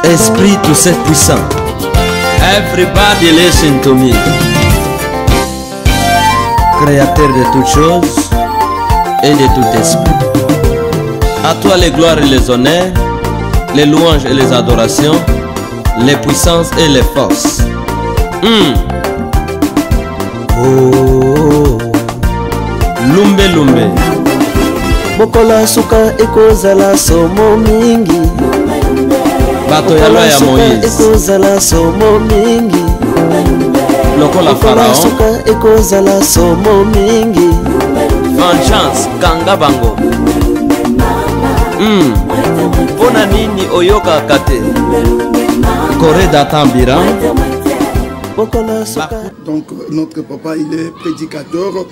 Esprit tout c'est puissant. Everybody listen to me. Créateur de toutes choses et de tout esprit. À toi les gloires et les honneurs, les louanges et les adorations, les puissances et les forces. Oh, lumbe lumbe. Mokola suka ekozala somo mingi. Bato ya loi ya Moïse ekozala somo mingi. Lokola Pharaon suka ekozala somo mingi. Vengeance kanga bango. Pona nini oyoka kate Corée d'Atambira. Donc notre papa il est prédicateur,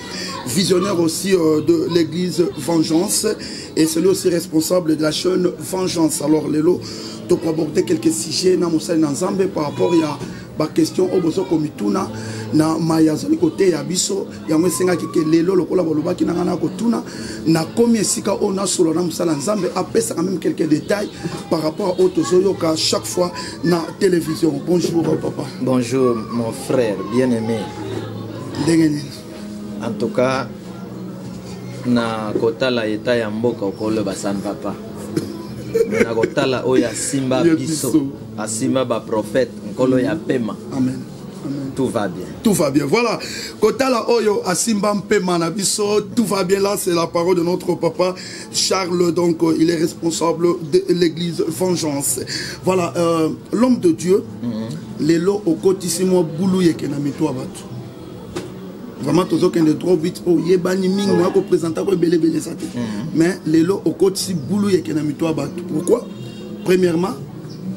visionnaire aussi de l'église Vengeance et c'est lui aussi responsable de la chaîne Vengeance. Alors Lelo, tu peux aborder quelques sujets dans Nzambe par rapport à la question au bozo komituna na mayazali côté ya biso ya mwesenga kike lelo lokola bolobaki na ngana kotuna na komi esika ona solo na musala Nzambe apesa quand même quelques détails par rapport au tozoyoka chaque fois na télévision. Bonjour papa. Bonjour mon frère bien-aimé. En tout cas na kotala eta ya mboka okolo basan papa. Na kotala oya simba biso asimba ba prophète nkolo ya pema. Amen. Tout va bien. Tout va bien. Voilà. Kotala Oyo Asimba Mpema Nabiso. Tout va bien là. C'est la parole de notre papa Charles. Donc, il est responsable de l'église Vengeance. Voilà. L'homme de Dieu. Lelo Okotissimo Boulou Yekenamito Abatu. Vraiment, tous aucun de trop vite pour Yebani Ming. Moi, je présente à Bele Sate. Mais Lelo Okotisi Boulou Yekenamito Abatu. Pourquoi? Premièrement,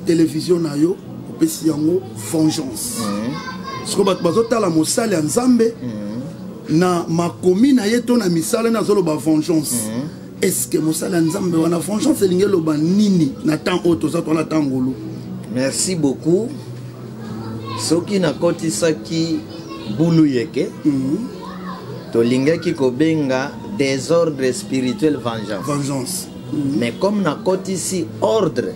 télévision Nayo. Vengeance. Ce que bazo tala mosala Nzambe na makomi na yeto na misala na zolo ba vengeance. Est-ce que mosala Nzambe wana vengeance lingelo ba nini na temps auto za to na tangolo? Merci beaucoup. Soki na kotisaki bulu yeke. To lingaki kobenga désordre spirituel vengeance. Vengeance. Mais comme na kotisi ordre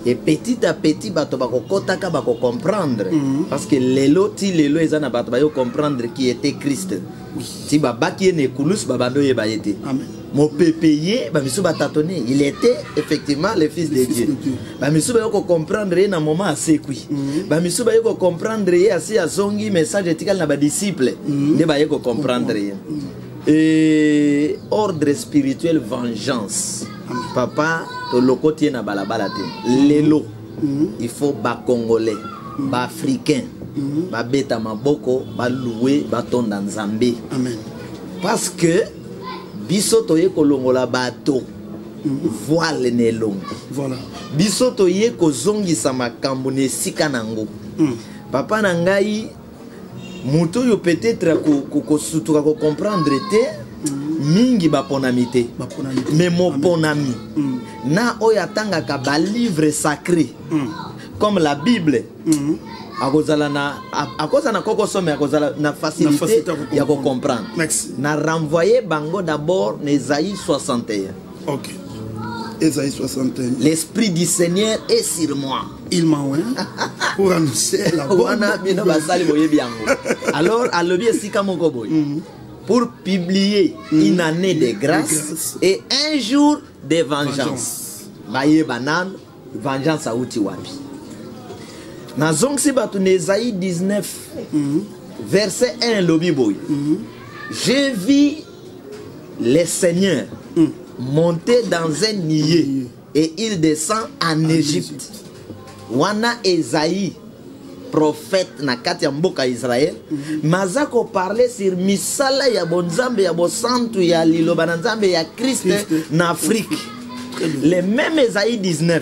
et petit à petit bato bako kotaka bako comprendre parce que lelo ti lelo ezana bato ba yo comprendre qui était Christ. Ti baba qui ne kulus babando ye bayete. Amen. Mon pépéé ba misu batatonné, il était effectivement le fils de Dieu. Ba misu ba yo comprendre na moment assez kui. Ba misu ba yo comprendre ye asi azongi message etikal na ba disciple. Ne ba yo comprendre ye. Et ordre spirituel vengeance. Papa, to loko tie na balabala te. Lelo, il faut ba Congolais, ba Africain, ba beta maboko, ba loué, ba tonda Nzambe. Amen. Parce que biso toye kolongola bato, voile ne longi. Voilà. Biso toye kozongisa makambo ne sika nango. Papa nangai muto yo peut-être ko sutuka ko comprendre te. Mingi ba ponamité mais mon ponami na oyatanga ka ba livre sacré comme la Bible akozala na akoza na koko somme akozala na facilité ya ko comprendre. Na renvoyer bango d'abord Ésaïe 61. OK. Ésaïe 61. L'esprit du Seigneur est sur moi. Il m'a oint pour annoncer la bonne nouvelle. Alors alobi esika moko boy. Pour publier une année de grâce et un jour de vengeance. Baye banan, vengeance a uti wapi. Na zong si batu Ésaïe 19, verset 1 lobi boy. J'ai vu le Seigneur monter dans un nier et il descend en Égypte. Wana Ésaïe prophète na kati ya mboka Israël mazako parler sur misala ya bonzambe ya bosantu ya liloba na nzambe ya Christ na Afrique. Les mêmes Ésaïe 19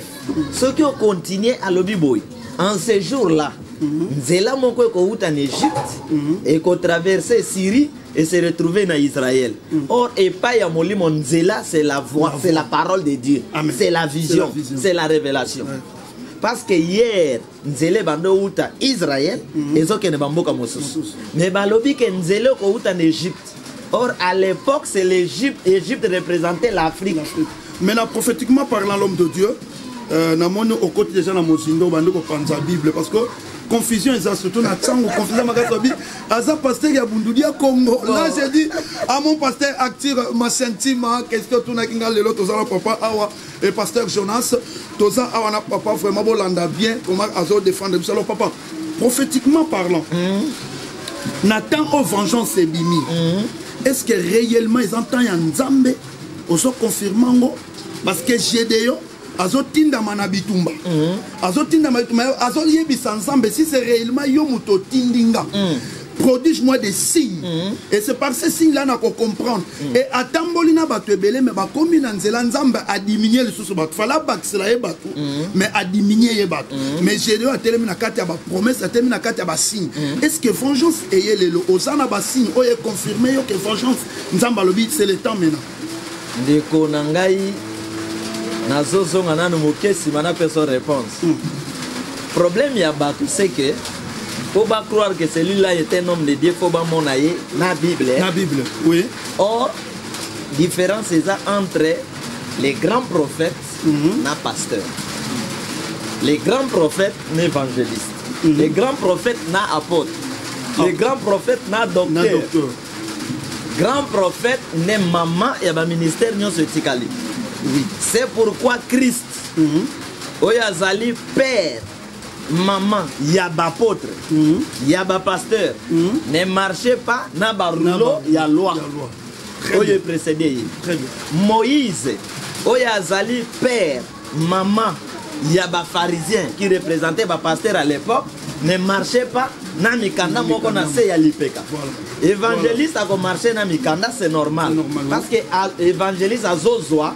ceux qui ont continué à lobiboy en ce jour-là nzela moko ko uta en Égypte et ko traverser Syrie et se retrouver na Israël. Or et pas ya molimo nzela c'est la voix, c'est la parole de Dieu. C'est la vision, c'est la révélation. Parce que hier, Nzele bando uta Israël, et zo kene bamboka mosusu. Mais balobi que Nzele ko uta en Égypte. Or à l'époque, c'est l'Égypte. Égypte représentait l'Afrique. Maintenant, prophétiquement parlant, l'homme de Dieu, namoni au côté déjà na mozindo bande ko panza Bible parce que confusion est surtout na tsango confusion makasabi aza pasteur ya bundudia Congo. Là j'ai dit à mon pasteur actif ma sentiment question tuna kinga lelo tozala papa awa et pasteur Jonas toza awa na papa vraiment bolanda bien comment azo défendre biso papa prophétiquement parlant. Nathan au vengeance et bimi. Est-ce que réellement ils entendent Nzambe oso confirmango parce que Gédéon azotinda manabitumba azotinda manabitumba azoyebisa Nzambe si c'est réellement yo muto tindinga prodige-moi des signes et c'est par ces signes là na ko comprendre et atamboli na bato ebele mais ba komi na nzela Nzambe a diminuer le sous bato fala baksela ye bato mais a diminuer ye bato mais Gédéon a telemi na kati ya ba promesse a telemi na kati ya ba signe. Est-ce que vengeance eye lelo osana ba signe o ye confirmer yo que vengeance Nzambe lobi c'est le temps maintenant ndeko na ngai nazozonga nanu mokesi mana personne réponse. Problème ya bato c'est que faut pas croire que celui-là est un homme de Dieu, faut pas monayer na Bible. La Bible, oui. Or différence c'est ça entre les grands prophètes na pasteurs. Les grands prophètes na évangélistes. Les grands prophètes na apôtres. Les grands prophètes na docteurs. Grand prophète ne maman et ba ministère nyon se tikali. Oui. C'est pourquoi Christ oyazali père, maman, yaba apôtre, yaba pasteur, ne marchez pas na barulo ya loi. Oye précédé. Très bien. Moïse oyazali père, maman, yaba pharisien qui représentait ba pasteur à l'époque, ne marchez pas na mikanda moko na se ya lipeka. Évangéliste a marché na mikanda c'est normal. Parce que évangéliste a zozwa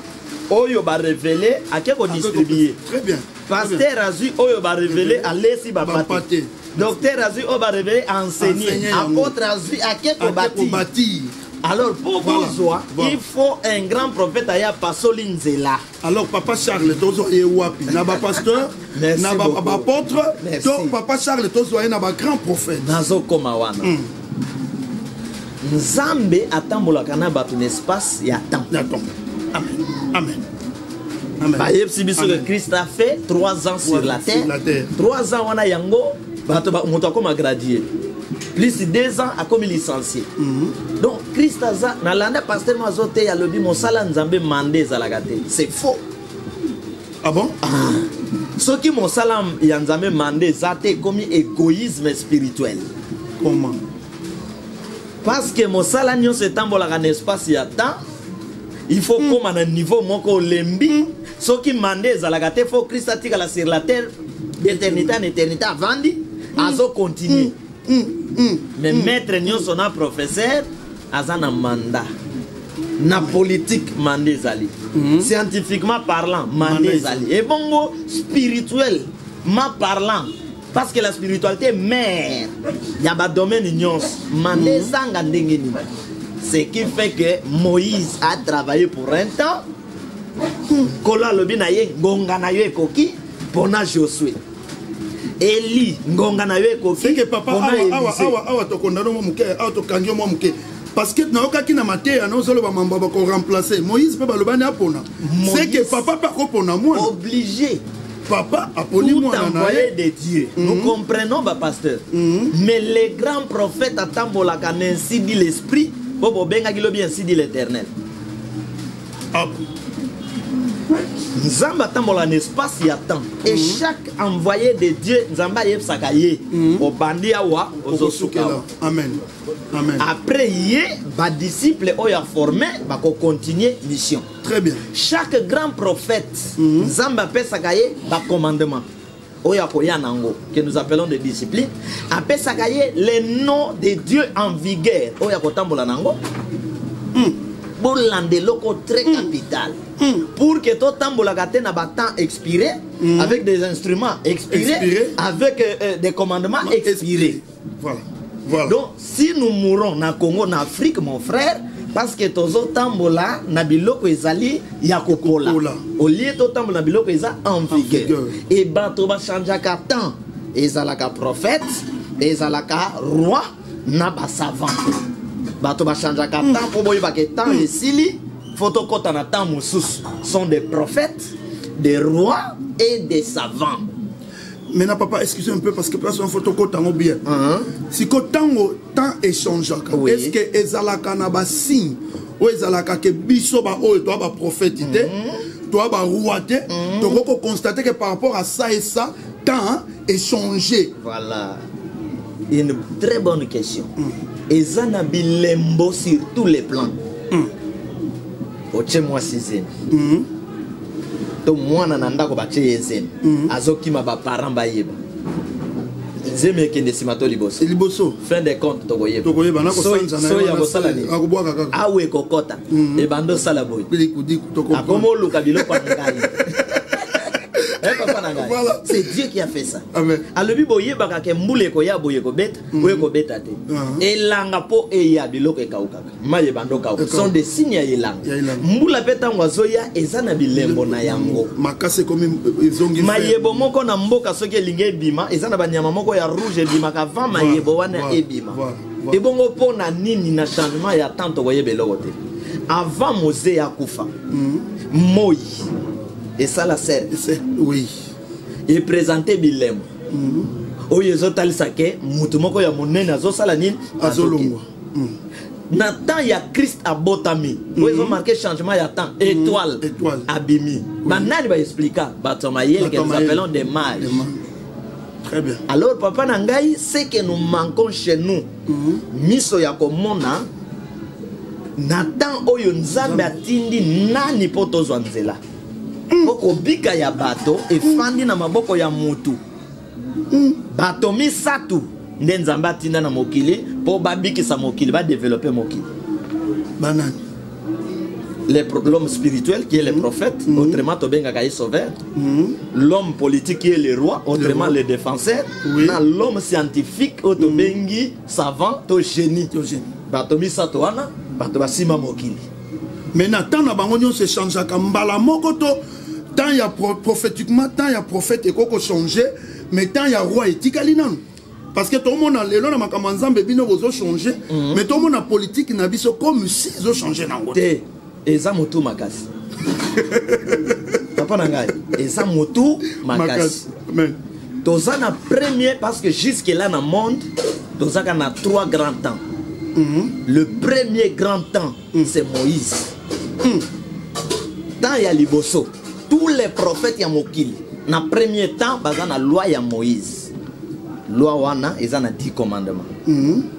oyo ba révélé à qui ko distribuer. Très bien. Pasteur a vu oyo ba révélé à lesi ba pate. Docteur a vu oyo ba révélé à enseigner. Apôtre a vu à qui ko bâtir. Alors pour besoin, il faut un grand prophète aya pasoli nzela. Alors papa Charles tozo ye wapi na ba pasteur na ba apôtre donc papa Charles tozo ye na ba grand prophète. Nazo koma wana. Nzambe atambola kana bato n'espace ya temps. Amen. Amen. Amen. Bayebsi biso que Christ a fait 3 ans sur la terre. 3 ans wana yango bato moto akoma gradué. Plus de 2 ans a comme licencié. Donc Christ aza na landa pasteur mazote ya lobi mosala nzambe mandé zalagate. C'est faux. Ah bon? Ce qui mosala ya nzambe mandé zate comme égoïsme spirituel. Comment? Parce que mosala nyo se tambola kan espace ya temps. Il faut comme à un niveau moko lembi. Ce qui mandé zalagate faut Christ atika la sur la terre d'éternité en éternité avant dit azo continuer. Mais maître nyonso na professeur azana mandat na politique mandé zali scientifiquement parlant mandé zali et bongo spirituel ma parlant parce que la spiritualité mère ya ba domaine nyonso mandé sanga ndengeni. Ce qui fait que Moïse a travaillé pour un temps kola lobi na ye ngonga na yo ekoki pona Josué. Eli ngonga na yo ekoki. C'est que papa awa to kondano mo muke awa to kangyo mo muke parce que na okaki na mateya no zolo ba mamba ba ko remplacer Moïse pe ba lobani apona. C'est que papa pa ko pona moi obligé. Papa a poni moi na envoyé de Dieu. Nous comprenons ba pasteur. Mais les grands prophètes atambola kan ainsi dit l'esprit bobo benga ki lobi ainsi dit l'Éternel. Nzamba tambola n'espace y a temps et chaque envoyé de Dieu nzamba yeb sakaye au bandi awa ozosuka. Amen. Amen. Après yé ba disciple oya formé ba ko continuer mission. Très bien. Chaque grand prophète nzamba pe sakaye ba commandement oya ko yanango que nous appelons des disciplines après sakaye les noms de Dieu en vigueur oya ko tambola nango. Pour l'ande loco très capital. Pour que tout tambola gâté n'a pas temps expiré avec des instruments expirés avec des commandements expirés. Voilà. Voilà. Donc si nous mourons na Congo, en Afrique, mon frère, parce que tozo tambola na biloko ezali ya kokola. Au lieu to tambola na biloko eza en vigueur. Et bato ba chanjaka temps. Ezalaka prophète, ezalaka roi, na ba savant. Bato ba chanjaka temps pour boyeba que temps esili. Photokota na temps musus sont des prophètes des rois et des savants. Maintenant, papa, excusez un peu parce que personne ne photo tango bien. Si tango tant échange, est-ce que ezalaka na ba signe ou ezalaka que biso ba o toi ba prophète toi ba roi te, donc on constater que par rapport à ça et ça, tant échangé. Voilà. Une très bonne question. Ezana bilembo sur tous les plans. Oche moi sixième. To mwana nanda ko bache yezen. Azoki ma ba parents ba yeba. Zeme kende simato liboso. Liboso. Fin de compte to koyeba. To koyeba na ko sanza na. So ya bosala ni. Akubwa kaka. Awe kokota. E bando sala boy. To ko. Akomo luka biloko ngai. Voilà. C'est Dieu qui a fait ça. Amen. Alobi boye baka ke mbule ko ya boye ko beta, boye ko beta te. Elanga po e ya biloko ekauka. Maye bando kauka. Sont des signes ya elanga. Mbula beta ngwazoya ezana bilembo na yango. Makase comme ezongi. Mayebo moko na mboka soki elinge bima, ezana banyama moko ya rouge bima ka va mayebo wana ebima. Et bongo po na nini na changement ya tanto boye beloko te. Avant Mosé ya kufa. Moi. Et ça la sert. Oui. Il présentait Bilem. Oyo zotali sake mutu moko ya monene azosala nini azolongwa. Na temps ya Christ abotami. Oyo marqué changement ya temps étoile abimi. Banani ba expliquer batomayel que nous appelons des mages. Très bien. Alors papa nangai c'est que nous manquons chez nous. Miso ya komona na temps oyo nzambe atindi nani poto zwanzela. Boko bika ya bato efandi na maboko ya mutu. Bato misatu nde nzambe atinda na mokili po babikisa mokili ba développer mokili. Banane. L'homme spirituel qui est le prophète, autrement tobenga ka sauveur. L'homme politique qui est le roi, autrement le défenseur. L'homme scientifique otobengi savant to génie. Bato misatu wana bato basima mokili. Maintenant tant na bango nyo se change ka mbala moko to tant il y a prophétiquement tant il y a prophète et koko changer mais tant il y a roi etikali nan parce que tout le monde a lelo na makambo nzambe bino bozo changer mais tout le monde a politique na biso comme si zo changer nango te eza motu makasi papa nangai eza motu makasi amen toza na premier parce que jusque là na monde toza na 3 grands temps. Le premier grand temps c'est Moïse. Dans ya liboso tous les prophètes ya mokili na premier temps baza na loi ya Moïse. Loi wana eza na 10 commandements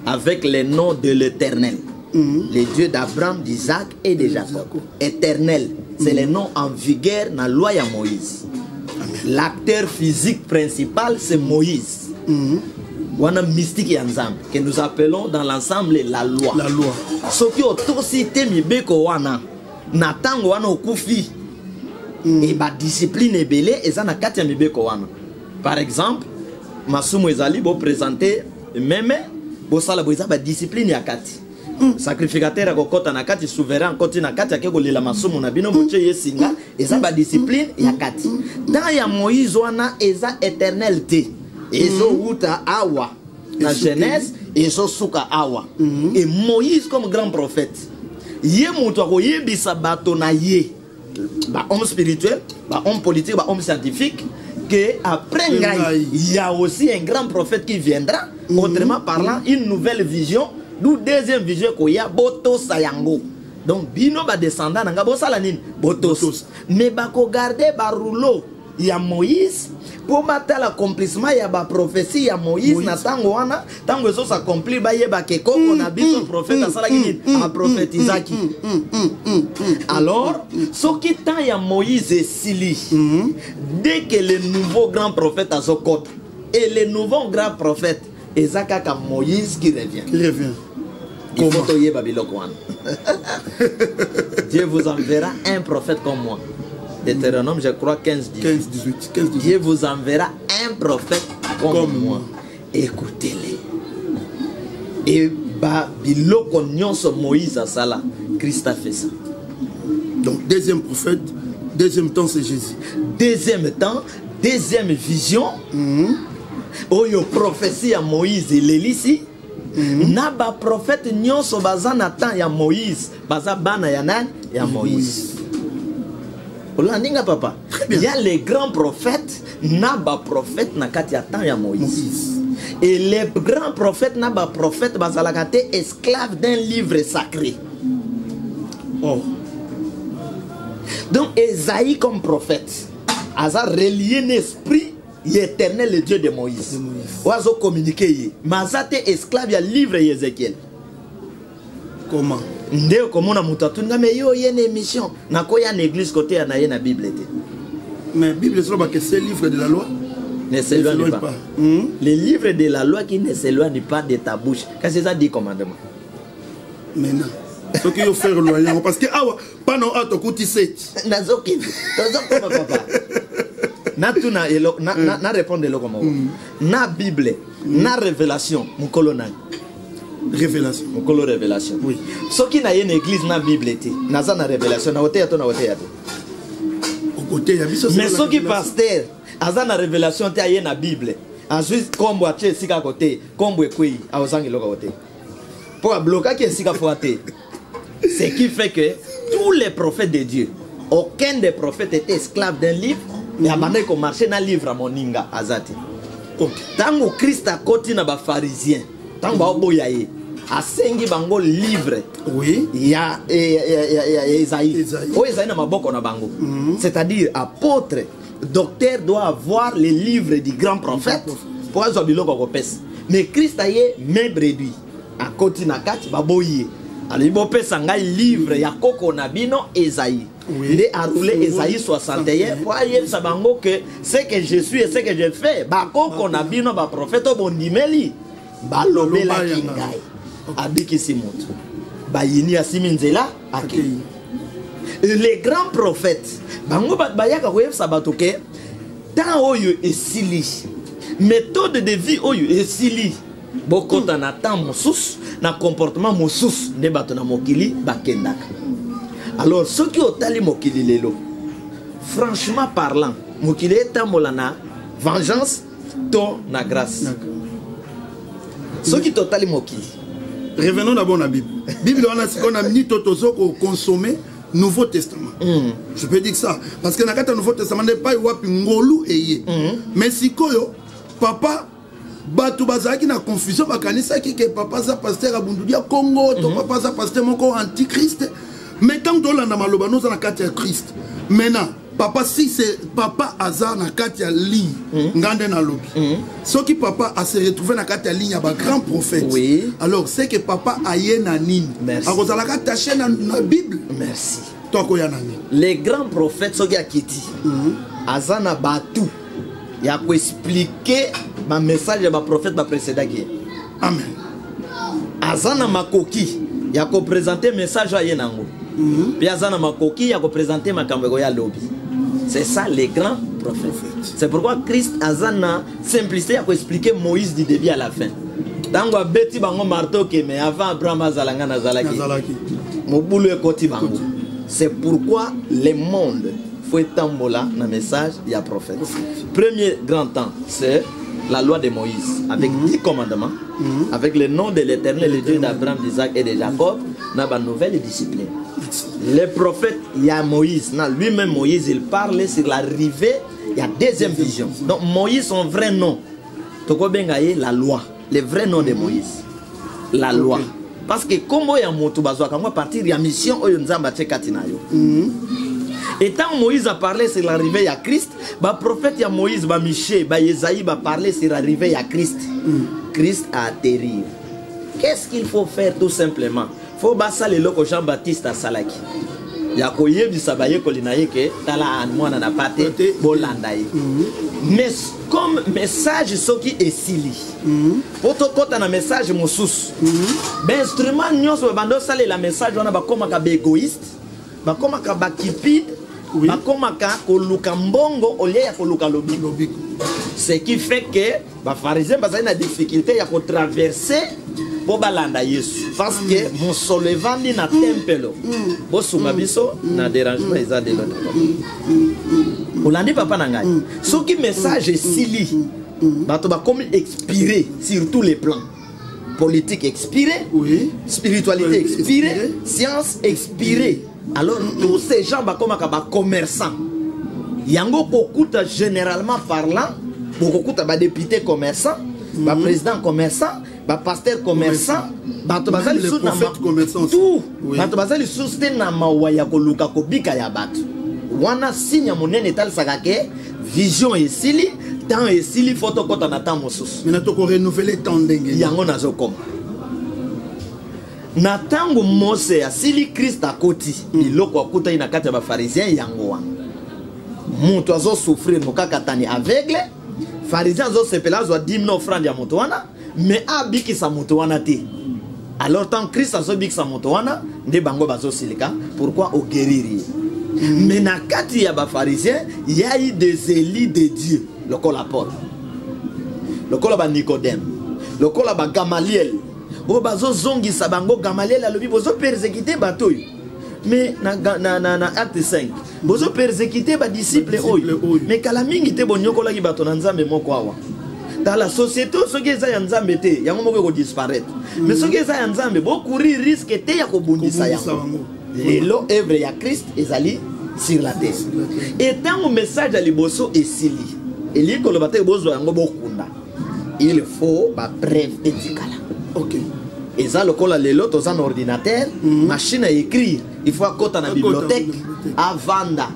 avec les noms de l'Éternel, les dieux d'Abraham, d'Isaac et de Jacob. Éternel, c'est les noms en vigueur na loi ya Moïse. L'acteur physique principal c'est Moïse. Wana mystique ya nzambe que nous appelons dans l'ensemble la loi. La loi. Soki otosite mibeko wana na tango wana okufi et ba discipline ebele eza na kati ya mibeko wana. Par exemple, masumu ezali bo présenter même bo sala bo eza ba discipline ya kati. Sacrificateur akokota na kati, souverain koti na kati akeko lela masumu na bino boche yesinga eza ba discipline ya kati. Dans ya Moïse wana eza éternel te. Ezo uta awa na Genèse ezo suka awa. Et Moïse comme grand prophète ye mutu akoyebisa bato na ye ba homme spirituel, ba homme politique, ba homme scientifique que après ngai il y a aussi un grand prophète qui viendra, autrement parlant une nouvelle vision, d'où deuxième vision koya boto sayango. Donc bino ba descendant nga bo sala nini botos mais ba ko garder ba rouleau ya Moïse pour battre l'accomplissement ya ba prophétie ya Moïse na tango wana tango eso s'accomplir ba yeba ke koko na biso prophète asala kini a prophétisaki. Alors ce qui tant ya Moïse et Sili dès que le nouveau grand prophète azokota et le nouveau grand prophète ezaka ka Moïse qui revient. Il faut toyer babiloko wana. Dieu vous enverra un prophète comme moi. Deutéronome, je crois 15-18. Dieu vous enverra un prophète comme moi. Écoutez-les. Et biloko nyonso Moïse a sala, Christ a fait ça. Donc deuxième prophète, deuxième temps c'est Jésus. Deuxième temps, deuxième vision. Oyo prophétie à Moïse et l'Élysée. Naba prophète nyonso baza na temps ya Moïse, baza bana ya nan ya Moïse. Olandinga papa. Il y a les grands prophètes, naba prophète na kati ya temps ya Moïse. Et les grands prophètes naba prophète bazalakate esclaves d'un livre sacré. Oh. Donc Esaïe comme prophète a relié l'esprit éternel le Dieu de Moïse. Oazo communiquer. Mazate esclave ya livre Ézéchiel. Comment? Ndeo komona mutatu ngame yo yene émission na koya l'église côté ya na ye na Bible té. Mais Bible c'est que c'est livre de la loi Ne s'éloigne pas. Les livres de la loi qui ne s'éloignent pas de ta bouche. Qu'est-ce que ça dit commandement? Maintenant. Ce qu'il faut faire loyal parce que ah pas non à tokuti set. Nazoki. Tozoko papa. Na tuna elo na répondre lo comme na Bible, na révélation, mukolo na révélation. Mukolo révélation. Oui. Ce qui na une église na Bible té. Na za na révélation na oteya to na oteya té. Au côté ya biso. Mais ce qui pasteur aza na révélation té aye na Bible. Ensuite kombo ache sika côté, kombo ekui a ozangi lo côté. Pour bloquer qui sika foate. Ce qui fait que tous les prophètes de Dieu, aucun des prophètes était esclave d'un livre, mais abandonné qu'on marchait dans un livre à Moninga, Azati. Tant que Christ a côté na ba pharisien, tant que boyaye, a sengi bango livre. Oui. Il y a Esaïe. Oh Esaïe na maboko na bango. C'est-à-dire apôtre, docteur doit avoir les livres du grand prophète pour avoir biloko kopes. Mais Christ a yé même réduit. À côté na kati baboye. Alors il peut s'engager livre ya koko nabino Esaïe. Il a roulé Esaïe 61 pour aller sabango que ce que je suis et ce que je fais. Ba koko nabino ba prophète bondimeli. Ba lobela kingai. Abiki simutu. Ba yini asiminzela akei. Les grands prophètes bango ba yaka ko sabato ke tant oyo esili. Méthode de vie oyo esili. Bokota na temps mosus na comportement mosus de bato na mokili bakendaka. Alors ceux qui ont tali mokili lelo, franchement parlant, mokili etambola na vengeance to na grâce. Ceux qui ont tali mokili. Revenons d'abord à la Bible. Bible on a mis totozo ko consommer Nouveau Testament. Je peux dire ça parce que na kata Nouveau Testament n'est pas wapi ngolu eye. Mais si koyo papa Batou bazaki na confusion bakanisa ki ke papa za pasteur abundudia Congo to papa za pasteur moko antichrist mais tant que l'on a maloba nous na kati ya Christ maintenant papa si c'est papa aza na kati ya ligne ngande na lobi ce qui papa a se retrouvé na kati ya ligne ba grand prophète alors c'est que papa aye na nini akozala ka taché na Bible. Merci toko ya nani les grands prophètes soki akiti aza na batou ya ko expliquer ma message ya ba prophète ba précédent qui amen azana makoki ya ko présenter message ya yenango puis azana makoki ya ko présenter makambo ya lobby. C'est ça les grands prophètes. C'est pourquoi Christ azana simplicité ya ko expliquer Moïse du début à la fin. Tango beti bango marteau ke mais avant Abraham azalanga nazalaki mobulu ekoti bango. C'est pourquoi le monde faut tambola na message il y a prophète. Premier grand temps, c'est la loi de Moïse avec 10 commandements, avec le nom de l'Éternel, le Dieu d'Abraham, d'Isaac et de Jacob, dans la nouvelle discipline. Les prophètes, il y a Moïse, lui-même Moïse, il parle sur l'arrivée, il y a deuxième vision. Donc Moïse, son vrai nom, la loi, le vrai nom de Moïse, la loi. Parce que comme il y a moto bazoa, quand on partir, il y a mission, il y a katinayo. Et tant Moïse a parlé sur l'arrivée à Christ, le prophète y a Moïse, Michée, Esaïe a parlé sur l'arrivée à Christ. Christ a atterri. Qu'est-ce qu'il faut faire tout simplement? Il faut basa le loko Jean-Baptiste à Salaki. Il y a koye du sabaye kolinaye ke tala anmona na pate bolandaye. Mais comme message ce qui est sili. Poto kota na message mosus. Ben instrument nyonso bando sale la message wana ba koma ka égoïste, ba koma ka ba kipide. Bakomaka koluka mbongo au lieu ya koluka lobiko. Ce qui fait que les pharisiens ont des difficultés à traverser pour balanda Yesu. Parce que mon solevant dit na tempelo. Bo sungabiso na dérangement ils ont de l'autre. Olandi papa nangai. Ce qui message est sili. Bato ba comme expiré sur tous les plans. Politique expirée, spiritualité expirée, science expirée. Alors tous ces gens comme commerçants. Yango kokuta généralement parlant, kokuta ba député commerçant, ba président commerçant, ba pasteur commerçant, ba to bazali sous na commerçant. Tout. Ba to bazali sous na mawaya ko luka ko bika ya batu. Wana sinya monene tal sakake vision esili, temps esili photo kota na temps mosusu. Mais na to ko renouveler temps ndenge. Yango nazo koma. Na tango Mose asili Christ akoti, iloko akuta ina kati ya ba pharisien yango wana. Moto azo souffrir mokaka tani aveugle, pharisien azo sepela azo 10 000 offrandes ya moto wana, mais abiki sa moto wana te. Alors tant Christ azo biki sa moto wana, nde bango bazo silika, pourquoi au guérir. Mais na kati ya ba pharisien, il y a eu des élits de Dieu, le col apôtre. Le col ba Nicodème, le col ba Gamaliel. O bazo zongi sa bango Gamaliel alobi bozo persécuter bato. Mais na acte 5 bozo persécuter ba disciple oyo mais kala mingi te bonyokola ki bato na nzambe moko awa dans la société soki eza ya nzambe te yango moko ko disparaître mais soki eza ya nzambe bo courir risque te ya ko bundisa yango lelo œuvre ya Christ ezali sur la terre et tant message à liboso esili eli ko lobate bozo yango bokunda il faut ba preuve etikala. OK. Et ça, le col à l'élo, dans un ordinateur, machine à écrire. Il faut à côté de la bibliothèque, à vendre.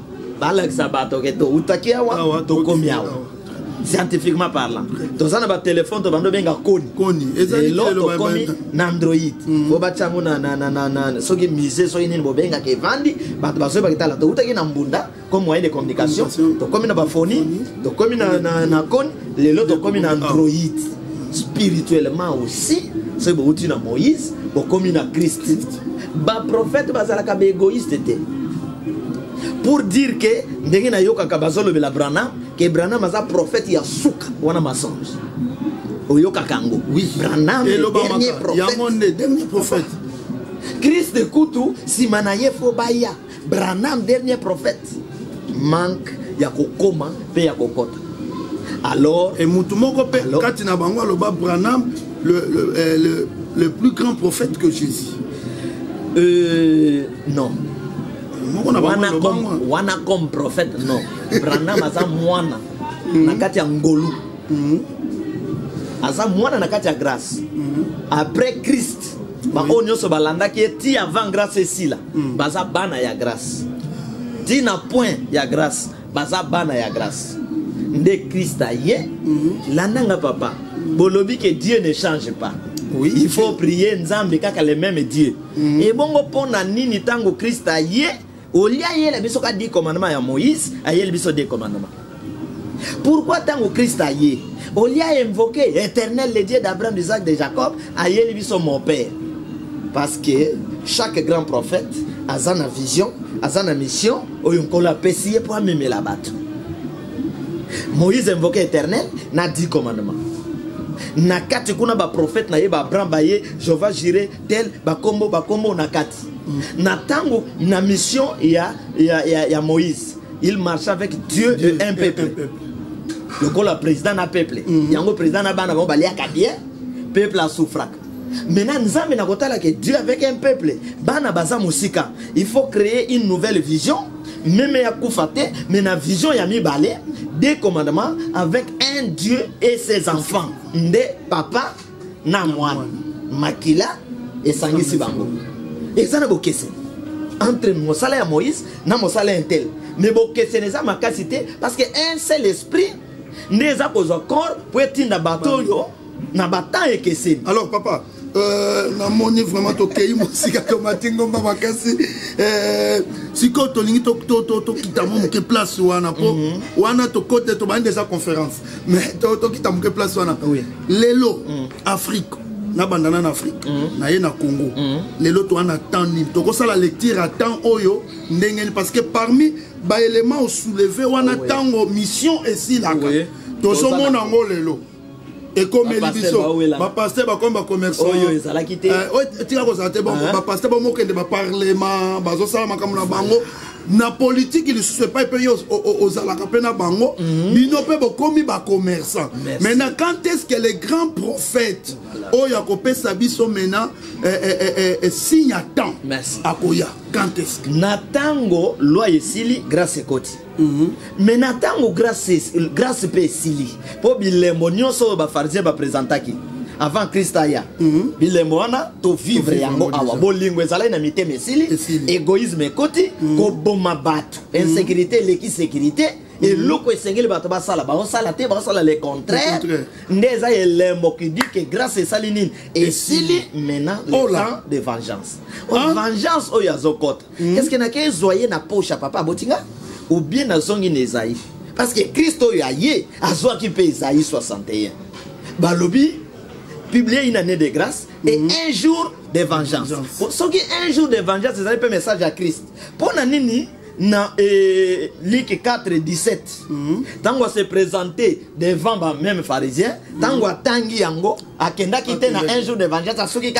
Scientifiquement parlant. Dans un téléphone, tu vas bien Koni. Et l'autre, Koni, Android. Faut pas chango na ce qui mise sur une bobenga qui vandi, bah tu vas se battre là. Tu as une ambunda comme moyen de communication. Tu comme une phonie, tu comme une Koni, les l'autre comme une Android. Spirituellement aussi, c'est beaucoup de Moïse, comme une Christ. Ba prophète bazalaka égoïste. Pour dire que ndenge na yoka kabazolo bela Branham que Branham maza prophète ya souka wana mensonge. Oyoka kango. Oui, Branham le dernier prophète. Christ de Kutu si manaye fo baya. Branham dernier prophète. Manque ya kokoma pe ya kokota. Alors et mutumoko pe katina bango loba Branham le plus grand prophète que Jésus. Non. Wana comme prophète non. Branham aza mwana nakati ya ngolu. Aza mwana nakati ya grâce. Après Christ, ba onyoso balanda ki ti avant grâce ici là. Baza bana ya grâce. Ti na point ya grâce, baza bana ya grâce. Nde Christ aye, lananga papa. Bolobi que Dieu ne change pas. Oui, il faut prier nzambe kaka le même Dieu. Et bongo pona nini tango Christ aye, olia yele biso ka 10 commandements ya Moïse, aye biso 10 commandements. Pourquoi tango Christ aye, olia invoquer éternel le Dieu d'Abraham, d'Isaac, de Jacob, aye biso mon père. Parce que chaque grand prophète a sa vision, a sa mission, oyonko la pesier pour amener la batte. Moïse invoqué éternel, n'a 10 commandements. Nakati kuna ba prophète na ye ba Abraham ba ye Jova jire tel ba kombo nakati. Na tango na mission ya Moïse, il marchait avec Dieu et un peuple. Le col président na peuple. Yango président na bana ba lia kabien, peuple a souffrak. Maintenant nzambe na kotala que Dieu avec un peuple, bana baza musika, il faut créer une nouvelle vision. Même ya koufate, mais na vision ya mi balé, des commandements avec un Dieu et ses enfants. Nde papa na mwana, makila et sangisi bango. Et ça na bokese. Entre mosala ya Moïse na mosala intel. Mais bokese neza makasité parce que un seul esprit neza kozo corps pour etinda bato yo na bata ekese. Alors papa, na moni vraiment tokei musika tomatingo makasi siko tolingi to kitamo ke place wana po wana to côté to bande sa conférence mais to kitamo ke place wana lelo Afrique na bandana na Afrique na ye na Congo lelo to wana tani to ko sala lecture à temps oyo ndengeni parce que parmi ba éléments au soulever wana tango mission ici là to so mona ngo lelo. Et comme il dit ça, ma pasteur va comme commerçant. Oui, ça l'a quitté. Tu as constaté bon, ma pasteur va moquer de ma parlement, bazo ça ma comme la bango. na politique il se pas peut aux alakapena bango bino pe bokomi ba commerçant. Maintenant quand est-ce que les grands prophètes o ya kopesa biso maintenant signe à temps akoya quand est-ce que natango loi esili grâce ekoti mais natango grâce pe esili po bilembo nyonso ba pharisien ba présentaki avant Christ aya bilembo wana to vivre yango awa bolingo ezala na mitema esili égoïsme ekoti ko boma bato insécurité leki sécurité et loko esengeli bato basala ba osala te ba osala le contraire ndeza elembo qui dit que grâce esalinine esili maintenant le temps de vengeance vengeance o yazokota est-ce que na ke zoyer na poche papa botinga ou bien na zongi nezaï parce que Christ o yaye azwa ki pe Isaïe 61 balobi publier une année de grâce et un jour de vengeance. Ce qui est un jour de vengeance, c'est un message à Christ. Pour Nanini, dans Luc 4, 17, tant qu'on se présenter devant même pharisien, tant qu'on tangi yango, à Kenda qui était dans un jour de vengeance, à ceux qui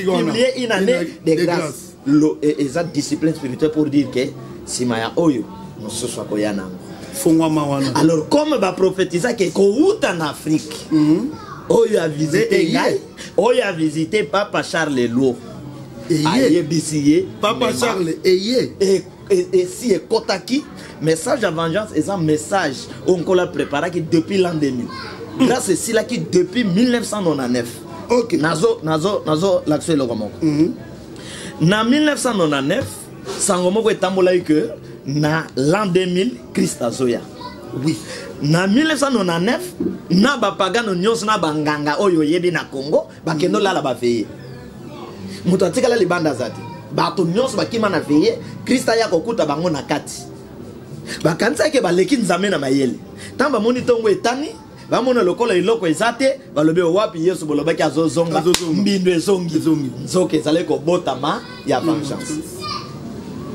ont publié une année de grâce. Et ça, discipline spirituelle pour dire que si Maya Oyo, nous se soit koyana. Alors, comme va prophétiser que Kout en Afrique, Oyo a visité Oyo a visité Papa Charles Lo. Aye bisiye Papa Charles et si et Kotaki message à vengeance et un message on l'a préparé depuis l'an 2000. Grâce à cela qui depuis 1999. OK. Nazo l'accès le romoko. Na 1999 sangomoko etambola que na l'an 2000 Christ azoya. Oui. Na 1999 na bapagano nyonso na banganga oyo yebi na Congo bakendo lala ba veye muto atikala libanda zati bato nyonso bakima na veye Krista ya kokuta bango na kati bakanisa ke baleki nzambe na mayele tamba moni tongo etani bamona lokola iloko ezate balobe wapi Yesu bolobaki azozonga mbindo ezongi nzoke ezale ko botama ya vengeance.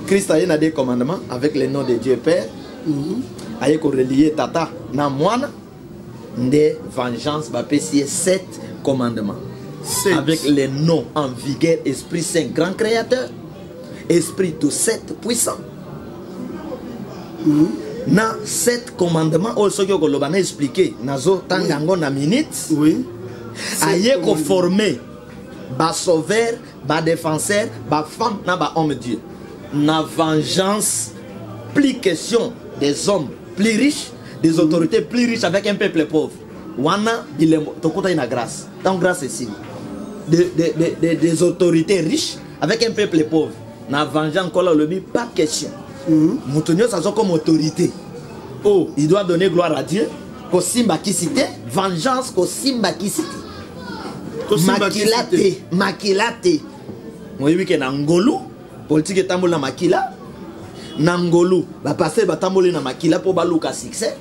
Krista yana des commandements avec le nom de Dieu Père. Aye ko relier tata na mwana de vengeance va pécier 7 commandements avec les noms en vigueur Esprit Saint grand créateur Esprit tout 7 puissant na 7 commandements au sokyo ko lobana expliquer nazo tangango na minute aye ko former ba sauveur ba défenseur ba femme na ba homme Dieu na vengeance plus question des hommes plus riches, des autorités plus riches avec un peuple pauvre. Wana bilembo tokota ina grâce. Donc grâce ici. Des autorités riches avec un peuple pauvre. Na vengeance kola lobi pas question. Moutonio ça comme autorité. Oh, il doit donner gloire à Dieu. Ko simba kisite, vengeance ko simba kisite. Makilate. Moyebi ke na ngolu, politique etambola makila. Nangolu va passer batamboli na makila pour baluka succès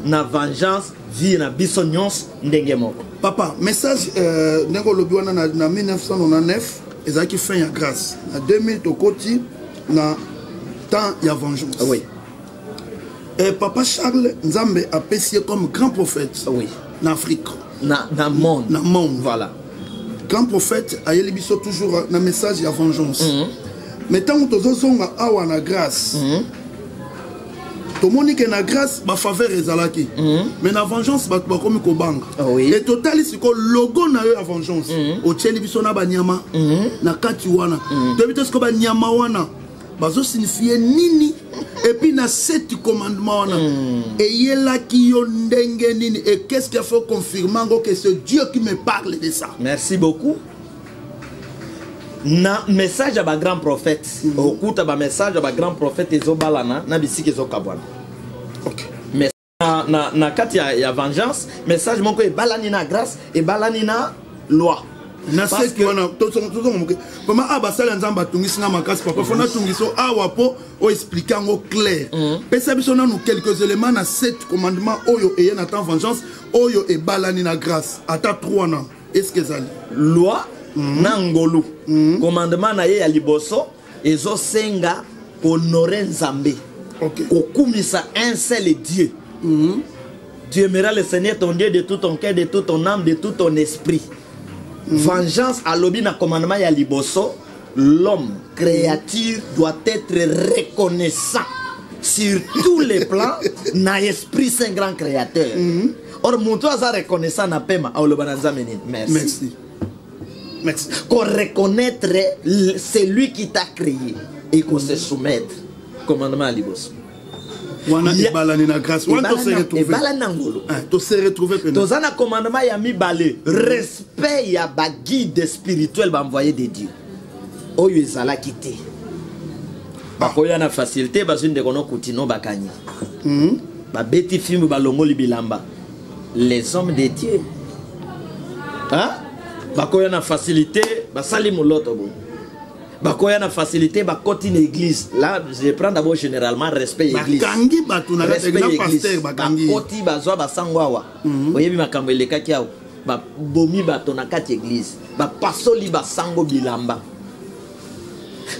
na vengeance vie na bisonyons ndenge moko. Papa message ndengolo biwana na 1999 ezaki fin ya grâce na 2000 tokoti na temps ya vengeance. Oui. Et Papa Charles Nzambe a apprécié comme grand prophète. Oui. En Afrique. Na monde. Na monde. Voilà. Grand prophète a yeli biso toujours na message ya vengeance. Mais tant que nous avons la grâce, tout le monde qui a la grâce, ma faveur est à la qui. Mais la vengeance, c'est comme une banque. Et total, c'est que le logo n'a eu la vengeance. Au Tchèli, bisona banyama, na katiwana. Depuis que banyama wana, bazo signifie nini. Et puis na 7 commandements et il est là qui yondenge nini. Et qu'est-ce qu'il faut confirmer que c'est Dieu qui me parle de ça. Merci beaucoup. Na message à ba grand prophète okuta ba message à ba grand prophète ezobalana na bisiki ezokabwana. OK. Mais na kati ya vengeance message moko e balani na grâce et balani na loi. Na c'est que on tout comment abasala nzamba tungisinga makasi papa fona tungiso awa po o expliquer en clair. Pesa biso na nous quelques éléments na 7 commandements oyo et na temps vengeance oyo e balani na grâce ata 3 ans. Est-ce que ça loi Nangolu commandement na ye ya liboso ezo senga honorer Nzambe. Okumisa un seul Dieu. Tu aimeras le Seigneur ton Dieu de tout ton cœur, de toute ton âme, de tout ton esprit. Vengeance à lobi na commandement ya liboso l'homme, créature, doit être reconnaissant sur tous les plans dans l'esprit saint grand créateur. Or, mon toit est reconnaissant na pema au Lobananza Menin. Merci. Merci. Qu'on reconnaître celui qui t'a créé et qu'on se soumette. Commandement à Libos. Wana ebalani na grâce. Wana to se retrouver. Ebalani na ngolo. To se retrouver pena. Dans un commandement ya mi balé. Respect ya ba guide spirituel ba envoyé de Dieu. Oyo ezala kité. Ba koya na facilité ba zune de kono kutino bakani. Ba beti film ba longoli bilamba. Les hommes de Dieu. Hein? Bakoya na facilité, basali moloto bon. Bakoya na facilité, bakoti une église. Là, je prends d'abord généralement respect église. Bakangi batuna respect pasteur bakangi. Bakoti bazwa basangwawa. Oyebi makambo eleka kiao. Ba bomi batona kati église. Ba pasoli basango bilamba.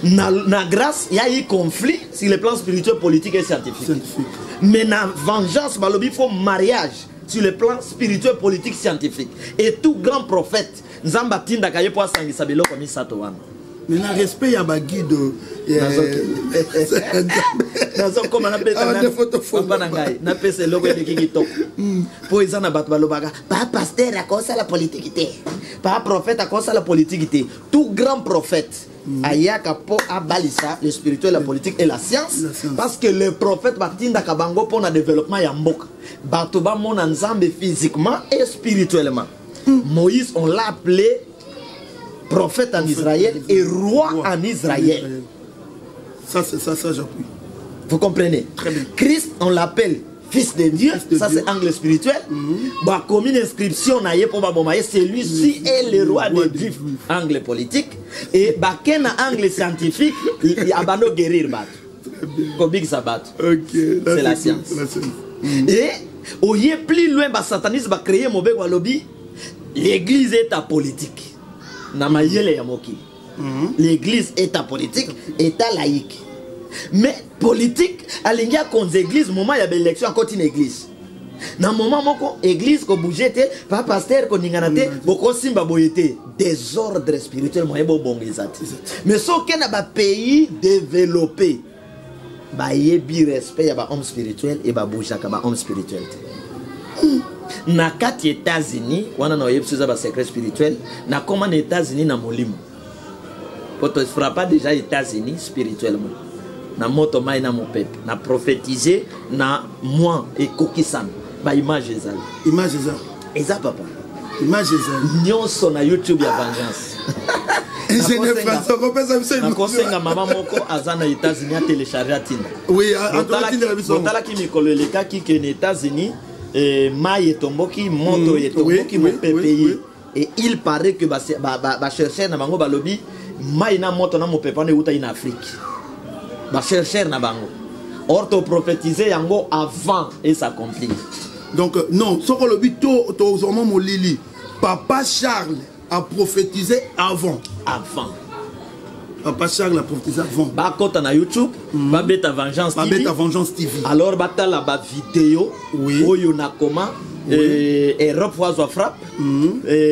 Na grâce, il y a eu conflit sur le plan spirituel, politique et scientifique. Mais na vengeance, balobi faut mariage sur le plan spirituel, politique, scientifique. Et tout grand prophète, Nzamba tinda kaye po asangisa bilo komi sato wana. Mais na respect ya ba guide. Nazo comme na pesa na papa na ngai na pesa logo de kingi tok. Po izana bat balobaka, pa pasteur akosa la politique té. Pa prophète akosa la politique té. Tout grand prophète ayaka po abalisa le spirituel, la politique et la science. Parce que le prophète batinda kabango pour na développement ya mboka. Batoba mon ensemble physiquement et spirituellement. Moïse, on l'a appelé prophète en Israël et roi en Israël. Ça, j'appuie. Vous comprenez? Très bien. Christ, on l'appelle fils de Dieu. Ça, c'est angle spirituel. Bah, comme une inscription, celui-ci est le roi des Juifs. Angle politique. Et bah, quel angle scientifique, il y a bano guérir. Kobik Sabat. C'est la science. Et au y plus loin, bah, satanisme va créer mauvais lobby. L'église est à politique. L'église est à politique, état laïque. Mais politique, à l'église, quand l'église, moment il y a l'élection, quand une église. Dans le moment où l'église, quand bouge, pas pasteur, quand il y a beaucoup de désordre spirituel, mais ce qu'il y a un pays développé, il y a respect, il y a un homme spirituel et il y a un homme spirituel. Na kati États-Unis, wana na yebsu za ba secret spirituel, na comment les États-Unis na molimo. Quand on fera pas déjà États-Unis spirituellement. Na moto mai na mon peuple, na prophétiser na moi et kokisan. Ba image ezali. Image ezali. Eza papa. Image ezali. Nyonso na YouTube ya vengeance. Ingénieur François, repère ça. Na kosenga mama moko azana États-Unis a télécharger atinda. Oui, atinda la biso. Tala ki mikolo eleka ki ke na États-Unis. Maï est tomboki, moto est tomboki, mon pays. Et il paraît que va chercher na bango balobi, maï na moto na mon pépé ne uta in Afrique. Va chercher na bango. Or to prophétiser yango avant et s'accomplit. Donc non, ce que le but to zomo mo lili. Papa Charles a prophétisé avant. Papa Charles a prophétisé avant. Ba kota na YouTube, ba beta vengeance TV. Ba beta vengeance TV. Alors bata la ba vidéo, oyo na comment Europe fois frappe,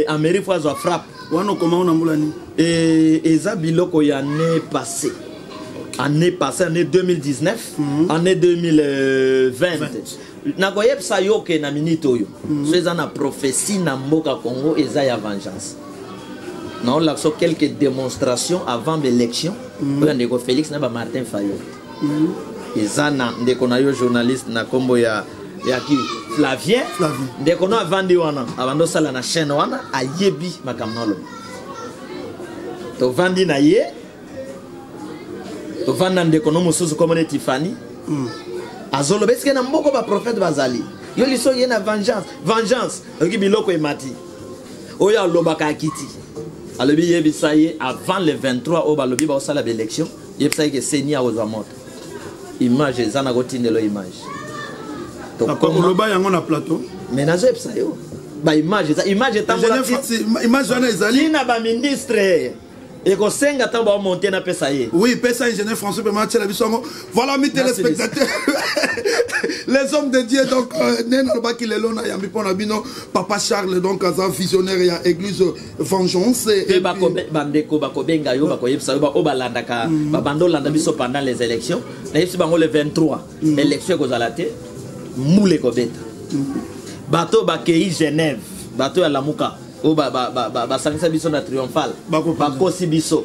Amérique fois frappe. Wano comment on a moulani. Eza biloko ya année passée. Année 2019, année 2020. Na koyeb sa yo ke na minute oyo. So eza na prophétie na mboka Congo eza ya vengeance. Non, là, sont quelques démonstrations avant l'élection. Ndeko Félix na ba Martin Fayot. Ezana ndeko na yo journaliste na kombo ya ki Flavien. Ndeko na vandi wana abando sala na chaîne wana ayebi makamnolo. To vandi na ye. To vanda ndeko no mususu comme ne Tiffany. Azolo beske na mboko ba prophète bazali. Yo liso ye na vengeance. Oki biloko emati. Oya lobaka akiti. Alors, avant le 23, au balobi ba osala l'élection, il y a que Seigneur aux amours. Image, ça n'a pas image. Donc, comme le bas, il y a un plateau. Mais nazo epsa yo. Ba image, image est en image on est allé. Lina ba ministre. Et qu'on senga tant ba monter na pesa yé. Oui, pesa ingénieur François Pema la bisongo. Voilà mes téléspectateurs. Les hommes de Dieu donc nena ba ki lelo na yambi pona bino papa Charles donc as visionnaire ya église Vengeance et ba ko bandeko ba ko benga yo ba ko yebsa ba obalanda ka ba bando landa biso pendant les élections. Na yebsi bango le 23 élection ko zalate moule ko beta. Bato ba kei Genève, bato ya Lamuka. O ba sangisa biso na triomphal ba kosi biso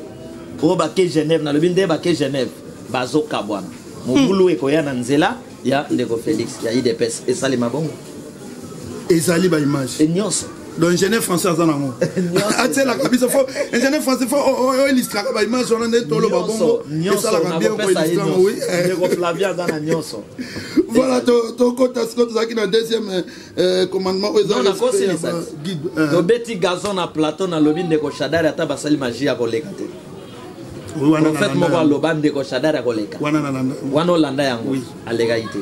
o ba ke Genève na lobinde ba ke Genève bazo kabwana mobulu ekoya na nzela ya ndeko Félix ya IDPS et salima bongo ezali ba image et nyonso donc ingénieur français azanango atela kabisa fo ingénieur français fo o illustra ba image on est tolo ba bongo et ça la bien ko illustra oui ndeko Flavia zana nyonso. Voilà, ton compte qui dans deuxième commandement. Non, on a conseillé ça. Le petit gazon à plateau dans le bin de Koshadar, à basali magie à Koleka. En fait, moi, le ban de Koshadar à Koleka. Wan Hollanda yango à l'égalité.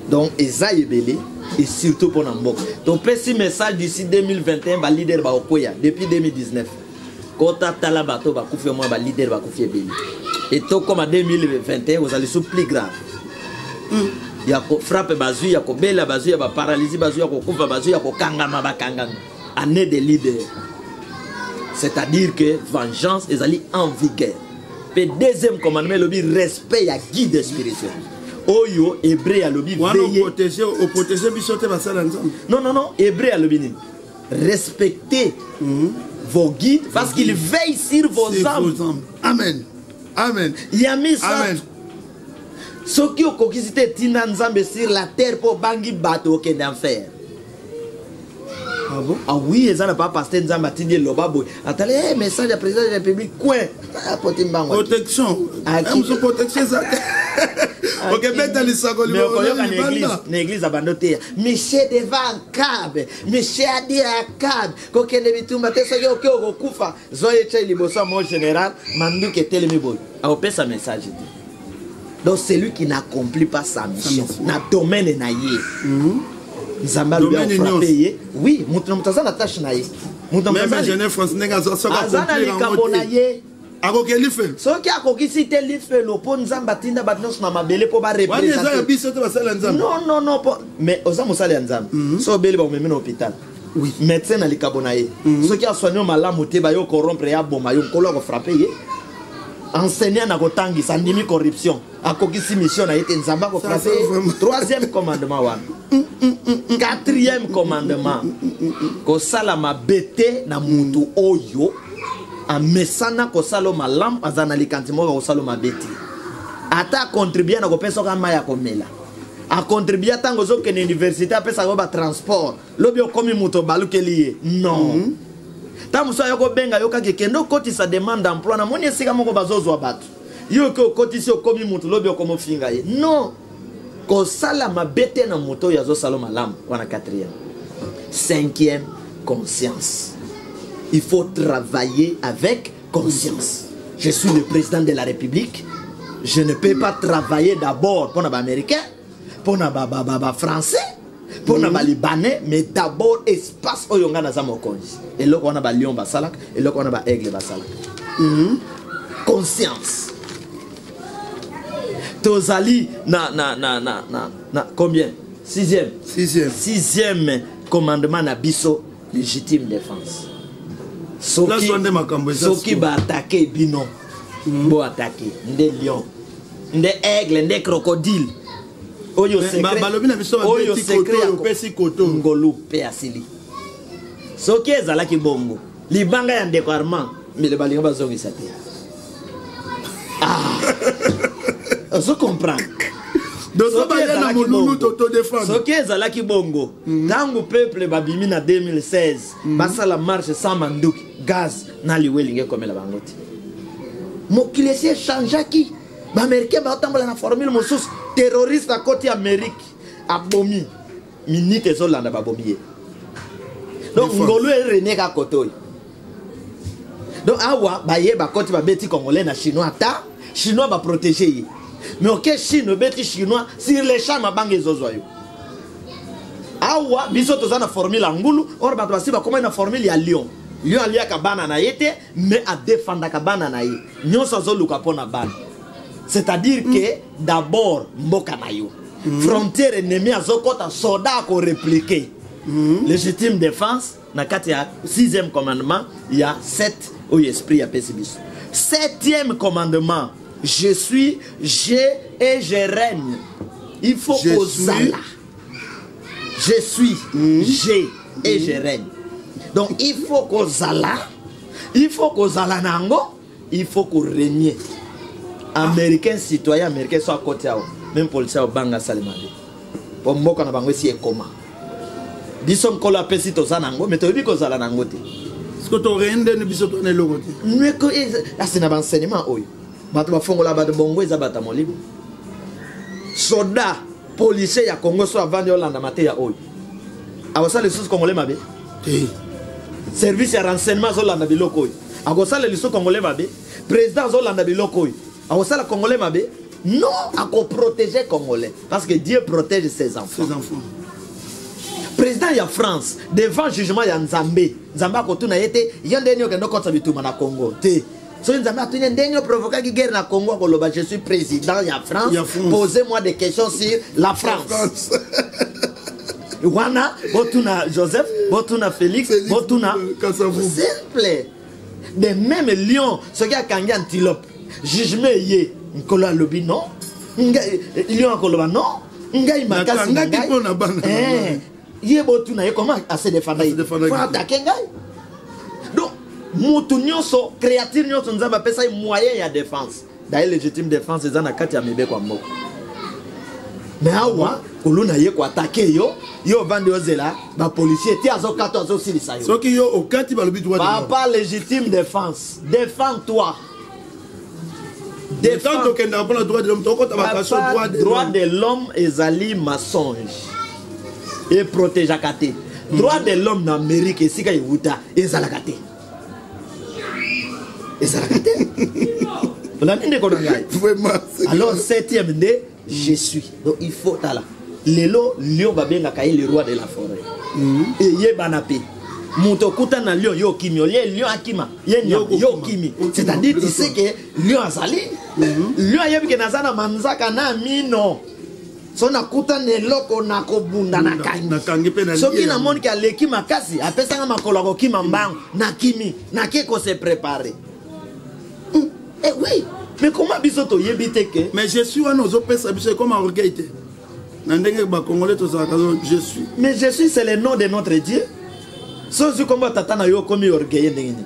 Donc, Esaïe Belé, et surtout pour Nambok. Donc, petit message d'ici 2021, va leader va Okoya, depuis 2019. Quand tu as la bateau, va couper moi, va leader va couper Belé. Et tout comme en 2021, vous allez sur plus grave. Il y a frappe bazu, il y a bela bazu, il y a paralysie bazu, il y a kufa bazu, il y a kangama bakangama. Année de leader. C'est-à-dire que vengeance est allée en vigueur. Le deuxième commandement, le respect à guide spirituel. Oyo hébreu à l'obi veiller. Au protéger bisoté va ça ensemble. Non, hébreu à l'obi. Respectez vos guides parce qu'ils veillent sur vos âmes. Amen. Amen. Il y a mis ça. Amen. Ce qui ont conquisté Tina Nzambe sur la terre pour bangi bateau aucun d'enfer. Ah bon? Ah oui, ils n'ont pas passé Nzambe à Tindi Lobabo. Attendez, message du président de la République, quoi? Protection. Protection, ça. Ok, mais dans les sacoles, l'église abandonnée. Monsieur devant cab, monsieur a dit à cab, qu'aucun ne bitumba, t'es sûr que au Koufa, Zoé Tcheli Bossa, mon général, Mandou qui était le miboy. A opé sa message. Donc c'est lui qui n'accomplit pas sa mission. Na domaine na yé. Nzamba lui a frappé. Oui, Moutamutaza la tâche na yé. Même jeune français n'est pas ça. Azana li kabona yé. Ako ke life. So ki akokisi te life lo po Nzamba tinda batnos na mabele po ba représenter. Non, mais oza mosala ya Nzamba. So bele ba omemi na hôpital. Oui, médecin na li kabona yé. So ki a soigné malamu te ba yo corrompre ya boma yo kolo ko frapper yé. Enseignant na kotangi sandimi corruption akokisi mission na été Nzamba ko frapper. Troisième commandement wana. Quatrième commandement ko sala mabete na mutu oyo amesana ko salo malam azana likantimo ko salo mabete ata contribuer na ko pesa ka maya komela a contribuer tango zo ke na université apesa ko ba transport lobi okomi muto balukeli non. Tamuso yoko benga yoka kekendo koti sa demande d'emploi na moni esika moko bazozwa batu yoko koti si okomi mutu lobi okomo finga ye non ko sala mabete na moto yazo salo malam wana quatrième. Cinquième, conscience. Il faut travailler avec conscience. Je suis le président de la République. Je ne peux pas travailler d'abord pour les Américains, pour les Français, pour les Libanais, mais d'abord espace où on a des amokonji. Et là on a des lions basalak, et là on a des aigles basalak. Conscience. Tozali na combien? Sixième commandement na biso, légitime défense. Soki ba attaquer bino, bo attaquer nde lion, nde aigle, nde crocodile. Oyo secret ngolu pe asili. Soki ezala ki bongo, libanga ya ndeko Armand, mais le balinga bazongi sate. On comprend. Soki ezalaki bongo tango peuple babimi na 2016 basala marche sans manduki gaz na liwelinge komela bangoti mokili esi changeaki ba américain ba tambola na formule mosusu terroriste à côté Amérique abomi minute ezolanda babomi. Donc ngolo René ka koto. Donc awa ba ye ba côté ba beti congolais na chinois ta chinois ba protéger. Mais ok, Chine, beti chinois, sur les champs, ma banque est zozoyo. Awa, biso tozana formule angulu, or batwasi ba comment na formule ya Lyon. lion aliaka bana na ye te mais a défendaka bana na ye nyonso azoluka mpona bana. C'est-à-dire que d'abord mboka na yo frontière ennemi azokota soldat ako répliquer légitime défense na kati ya 6e commandement il y a 7 au esprit ya pesibiso. 7e commandement, je suis, j'ai et je règne. Il faut qu'aux Allah. Je suis, j'ai et je règne. Donc il faut qu'aux Allah, il faut qu'aux Allah nango, il faut qu'on règne. Américain, citoyen américain soit à côté, même policier au banga salemade. Pour moi, quand on a si comment. Disons qu'on l'a pesé aux anango, mais tu as vu qu'aux Allah nango. Que tu aurais un biso de l'autre. Mais que c'est un enseignement. Maintenant, il faut que la bongo est abattu mon libre. Soda, policier, ya Congo soit vendu au Hollande maté ya oi. Alors ça les choses congolais mabé. Service ya renseignement Hollande biloko. Alors ça les choses congolais mabé. Président Hollande biloko. Alors ça la congolais mabé. Non, à protéger congolais parce que Dieu protège ses enfants. Ses enfants. Président ya France devant jugement ya Nzambe. Nzambe akotuna yete yondenyo ke ndokotsa bituma na Congo. Te. So Nzambe atunya ndenyo provoquer guerre na Congo koloba je suis président ya France. Posez-moi des questions sur la France. Wana botuna Joseph, botuna Félix, botuna simple. De même lion, ce qui a kangi antilope. Jugement yé nkola lobi non. Lion koloba non. Ngai makasi ngai. Comment se défendre? Il faut attaquer. Donc, mutu nyonso, créature nyonso nzamba pesa moyen de défense. D'ailleurs, légitime défense, c'est na kati ya mebe kwa moko. Mais awa, koluna ye ko attaquer yo vande ozela, ba policier ti azo kato azo silisa yo. Soki yo okati ba lobi droit de l'homme. Papa légitime défense, défends-toi. Défends toi kenda pour le droit de l'homme, toi ta ba droit de l'homme ezali mensonge. Et protège à côté. Droit de l'homme en Amérique, c'est qu'il y a et ça la côté. Et ça la côté. Alors, 7e dé, je suis. Donc, il faut là. Lelo, lion va bien le roi de la forêt. Et yé banapé. Monto kuta na lion yo kimi, lion akima, yo kimi. C'est-à-dire, tu sais que lion a sali. Lion yé que nazana manzaka na mino. So na kuta neloko na kobunda na kangi. So ki na moni ka leki makasi apesa nga makolo ko kima mbango na kimi na keko se préparer. Eh oui, mais comment bisoto yebite ke? Mais je suis un ozo pesa biso comme orgueil te. Na ndenge ba congolais to za je suis. Mais je suis c'est le nom de notre Dieu. So je combat tata na yo comme orgueil ndenge.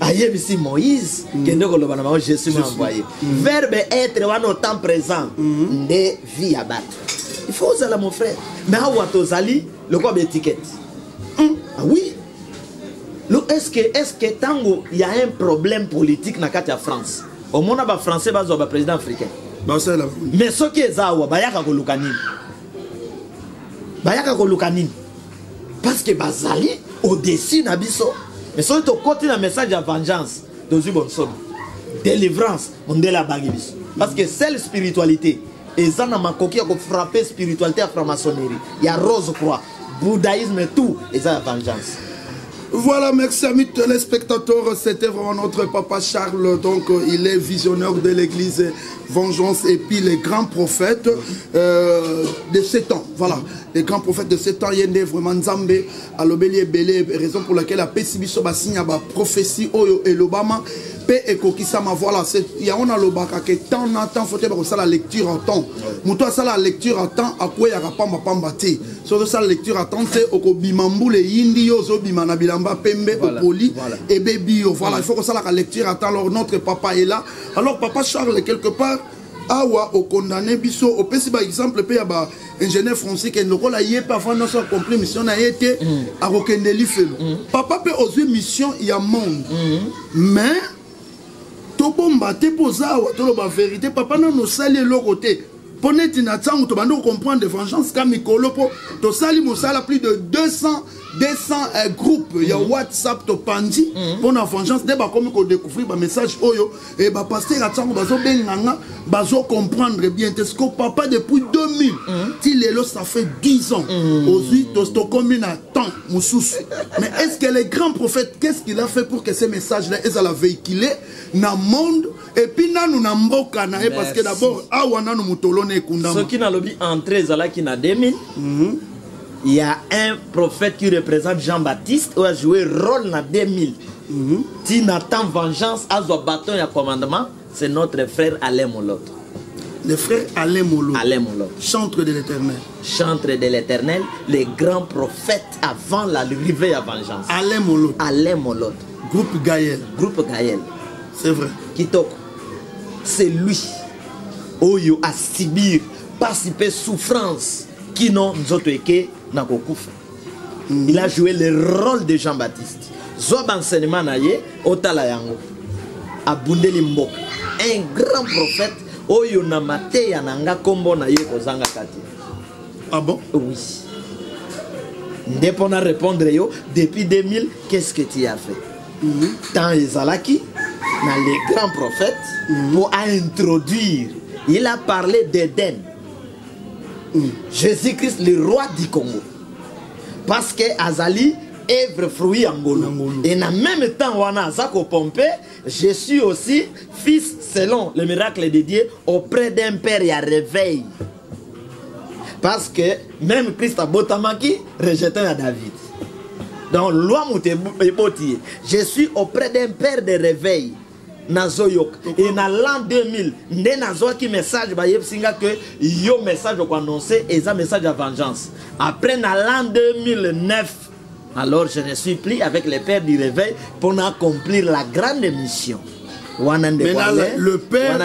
Aïe, ici Moïse, je suis envoyé. Verbe être en temps présent, de vie à battre. Il faut ça là, mon frère. Mais à Ouattozali, le quoi d'étiquette? Ah oui. Est-ce que tango il y a un problème politique dans la France? Au monde a français, bas au président africain. Mais ce qui est ça, bayaka kolukani. Bayaka kolukani. Parce que Bazali au-dessus nabiso. Mais si tu continues un message de vengeance, délivrance, on est la bagibis. Parce que c'est la spiritualité. Et ça, on a frappé spiritualité à la franc-maçonnerie. Il y a Rose-Croix, bouddhisme et tout. Et ça, la vengeance. Voilà, merci amis téléspectateurs, c'était vraiment notre papa Charles, donc il est visionnaire de l'église Vengeance et puis les grands prophètes de 7 ans, voilà, les grands prophètes de 7 ans, il y a vraiment Nzambe, à l'obéli belé, raison pour laquelle la Pesibiso signe la prophétie Oyo et l'Obama, P et Kokisama, voilà, il y a on a l'Obaka que tant en temps, faut faire ça la lecture en temps, moutoua ça la lecture en temps, à quoi il y a pas ma té, sur ça la lecture en temps, c'est au Bimambou les Indi, Yozo Bimanabila. Pembe voilà, poli voilà. Et baby voilà il faut que ça la lecture attend alors notre papa est là alors papa Charles quelque part awa au condamné biso au petit par exemple pe ba ingénieur français qui nous la yé parfois non soit compris mission a été à Rokendeli fait papa peut oser mission il y a monde mais to bomba te posa wa to ba vérité papa non nous saler le côté Poneti na tsango to bando comprendre de vengeance comme Mikolo po to sali mosala plus de 200 groupes il y a WhatsApp to pandi pour la vengeance dès ba comme ko découvrir ba message oyo et ba pasteur a tsango bazo benganga bazo comprendre bien est-ce que papa depuis 2000 ti lelo ça fait 10 ans aujourd'hui to comme na temps mususu mais est-ce que les grands prophètes qu'est-ce qu'il a fait pour que ces messages là ils la véhiculer dans monde et puis nanu na mboka na parce que d'abord awana no mutolone ekundama ce qui n'a lobby entré zala qui na 2000 il y a un prophète qui représente Jean-Baptiste qui a joué rôle dans 2000. Si n'attend vengeance à son bâton et à commandement, c'est notre frère Alain Molot. Le frère Alain Molot. Alain Molot. Chantre de l'Éternel. Chantre de l'Éternel, les grands prophètes avant l'arrivée à vengeance. Alain Molot. Alain Molot. Groupe Gaël. Groupe Gaël. C'est vrai. Kitoko. C'est lui. Oyo a subir, participer souffrance. Qui n'ont été il a joué le rôle de Jean-Baptiste. Zob enseignement naye otala yango. Abundeli Mbok. Un grand prophète oyo na mateya nanga kombo na ye kozanga kati. Ah bon? Oui. Ndepona répondre yo depuis 2000 qu'est-ce que tu as fait? Tant ezalaki na les grands prophètes pour introduire. Il a parlé d'Éden. Jésus-Christ, le roi du Congo. Parce que Azali œuvre fruit Angolo. Et en même temps, Wana Zako Pompé, je suis aussi fils, selon le miracle de Dieu, auprès d'un père et à réveil. Parce que même Christ a Botamaki rejeté à David. Donc, loi Moutebotier, je suis auprès d'un père de réveil. Nazoyok et dans l'an 2000 ndé nazo qui message ba yebsinga que yo message ko annoncer et ça message à vengeance après dans l'an 2009 alors je ne suis plus avec les pères du réveil pour accomplir la grande mission. Maintenant le père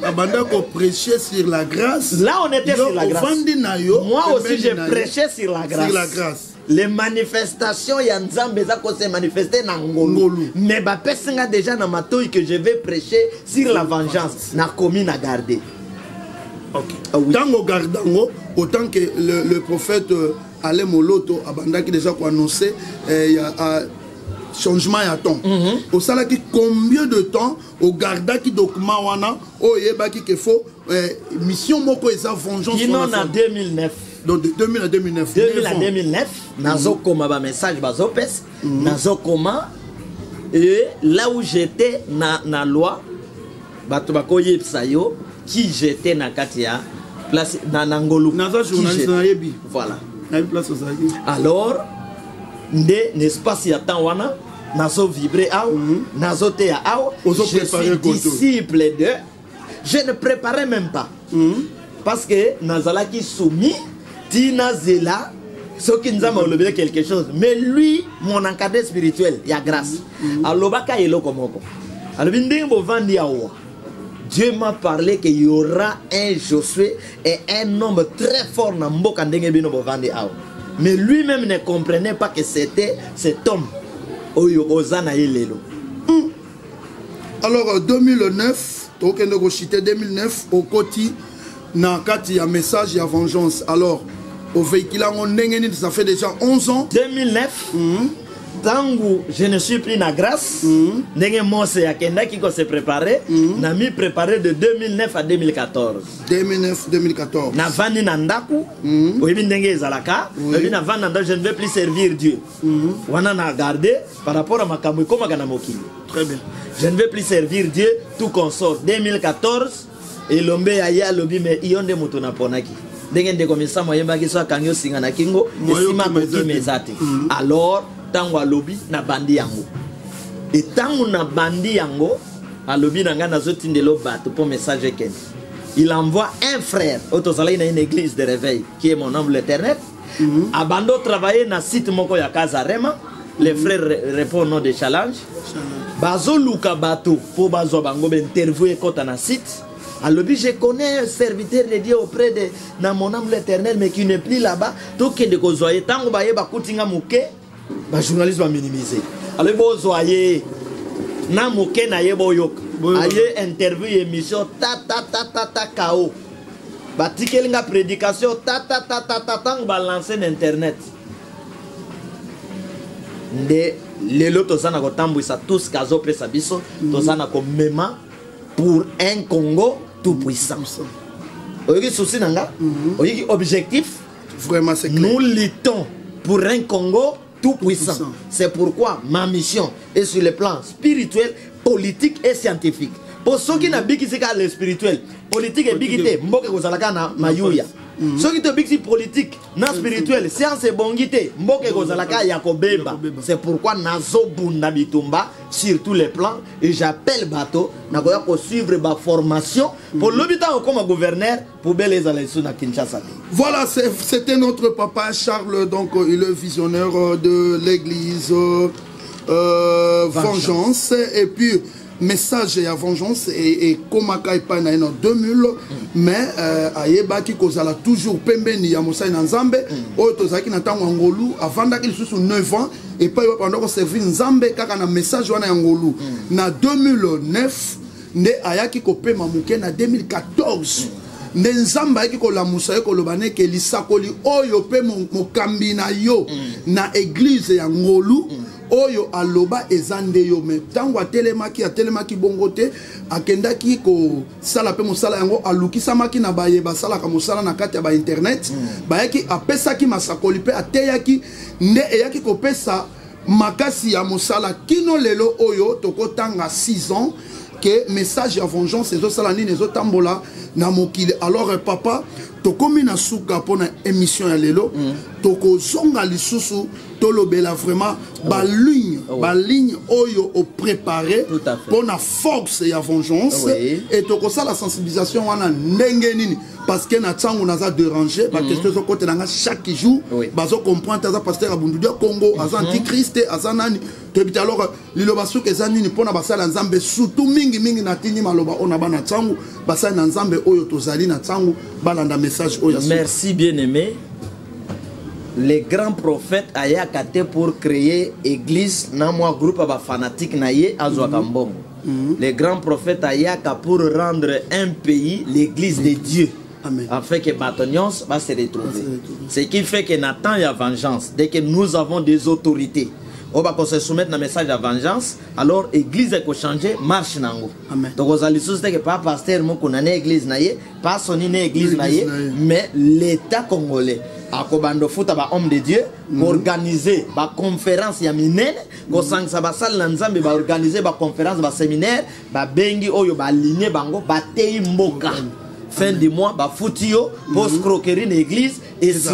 abanda ko prêcher sur la grâce. Là on était sur la grâce. Moi aussi j'ai prêché sur la grâce. Sur la grâce. Les manifestations ya nzambe za ko se manifester na ngolu. Mais ba pesinga déjà na matoi que je vais prêcher sur la vengeance na commis na garder. OK. Oui. Tango gardango autant que le prophète Alain Moloto abanda qui déjà ko annoncer il y a changement ya temps. Au sala qui combien de temps au garda qui document wana o yeba ki ke faut mission moko eza vengeance. Qui non en 2009. Donc de 2000 à 2009. 2000 à 2009, nazo koma ba message bazopes, nazo koma et là où j'étais na loi bato bakoye psayo qui j'étais na katia place na Ngolu. Nazo journaliste na yebi. Voilà. Na place osaki. Alors ndé n'espace ya temps wana nazo vibrer ao, nazo te ao, je suis disciple de je ne préparais même pas. Parce que nazala qui soumis Tina Zela, ce qui nous a enlevé quelque chose. Mais lui, mon encadré spirituel, il y a grâce. Alors, Dieu m'a parlé qu'il y aura un Josué et un homme très fort dans Mboka. Mais lui-même ne comprenait pas que c'était cet homme. Alors, 2009, 2009, au côté, na kati ya message ya vengeance. Alors, au véhicule, ça fait déjà 11 ans. 2009, tangu je ne suis plus na grâce, nenge mose ya kenda qui se préparer, na mi préparé de 2009 à 2014. 2009-2014. Na vandi na ndaku, oyebi ndenge ezalaka, oyebi na vandi na ndaku, je ne vais plus servir Dieu. Wana na garder par rapport à makambo koma kana mokili. Très bien. Je ne vais plus servir Dieu, tout consort. 2014 et l'ombe aya lobi me ionde mutu na ponaki. Ndenge komisa moyemba ki so akangyo singa na kingo, esima koki mezate. Alors tango alobi na bandi yango. Et tango na bandi yango, alobi nanga na zotindelo bato pour message ken. Il envoie un frère, autosala ina une église de réveil qui est mon homme l'Éternel. Abando travailler na site moko ya Kazarema. Les frères répondent au nom de challenge. Bazo luka bato pour bazo bango interview kota na site. Alors, je connais un serviteur de Dieu auprès de mon âme l'Éternel, mais qui n'est plus là-bas. Donc, de kozoye, tango baye bakutinga muke, ba journaliste va minimiser. Alors, bozoye, na muke na yebo yok. aye interview émission ta KO batikelinga prédication ta tang balancer internet nde lelo tozana ko tambwisa tous kazo presa biso tozana ko mema pour un Congo tout puissant. Oyoki souci nanga oyoki objectif vraiment c'est clair. Nous luttons pour un Congo tout puissant. C'est pourquoi ma mission est sur le plan spirituel, politique et scientifique. Pour ceux qui n'ont pas le spirituel, politique et bigité, mboke kozalaka na mayuya. Ceux qui te bigiti politique, na spirituel, science et bongité, mboke kozalaka yakobeba. C'est pourquoi nazo bunda bitumba sur tous les plans et j'appelle bateau nakoya ko suivre ma formation pour l'habitant comme gouverneur pour belles élections à Kinshasa. Voilà, c'était notre papa Charles, donc il est visionnaire de l'église Vengeance. Et puis message à Vengeance et komaka epana en 2000 mais ayebaki kozala toujours pembeni ya mosai na nzambe oyo tozaki na tango ngolu avandaki lisusu 9 ans et pas pendant ko servir nzambe kaka na message wana ya ngolu na 2009 nde ayaki kopema muke na 2014 nde nzambe ayaki kolamusa ye koloba neke lisakoli oyo pe mokambi na yo na église ya ngolu oyo aloba ezande yo me tango atelemaki bongo te akendaki ko sala pe mosala yango alukisamaki na baye basala ka mosala na kati ya ba internet bayaki apesaki masakoli pe ateyaki nde eyaki kopesa makasi ya mosala kino lelo oyo tokotanga 6 ans que message ya Vengeance ezosala nini ezotambola na mokili. Alors papa tokomi na suka pona émission ya lelo tokozonga lisusu tolobela vraiment baligne oyo o préparé pona force ya Vengeance et tokosala sensibilisation wana ndenge nini parce que na tsango naza déranger ba question zo côté nanga chaque jour bazo comprendre ça pasteur Abundudia Congo aza antichrist aza nani tebita. Alors liloba suka ezanini pona basala nzambe surtout mingi na tini maloba ona bana tsango basala na nzambe oyo tozali na tsango balanda message oyo. Merci bien aimé. Les grands prophètes ayakate pour créer église na moi groupe aba fanatique na ye azwa kambongo. Les grands prophètes ayaka pour rendre un pays l'église de Dieu. Amen. Afin que Batonions va se retrouver. Ce qui fait que Nathan y a Vengeance. Dès que nous avons des autorités, on va se soumettre un message à Vengeance. Alors l'église est changée, marche nango. Donc vous allez soutenir que pas pasteur mon qu'on a église naie, pas son église naie, mais l'État congolais. À Kobando Foot ba homme de Dieu organiser ba conférence ya minene ko sang sa ba sal nzambe ba organiser ba conférence ba séminaire ba bengi oyo ba aligner bango ba tei mboka fin du mois ba futio post croquerie l'église et si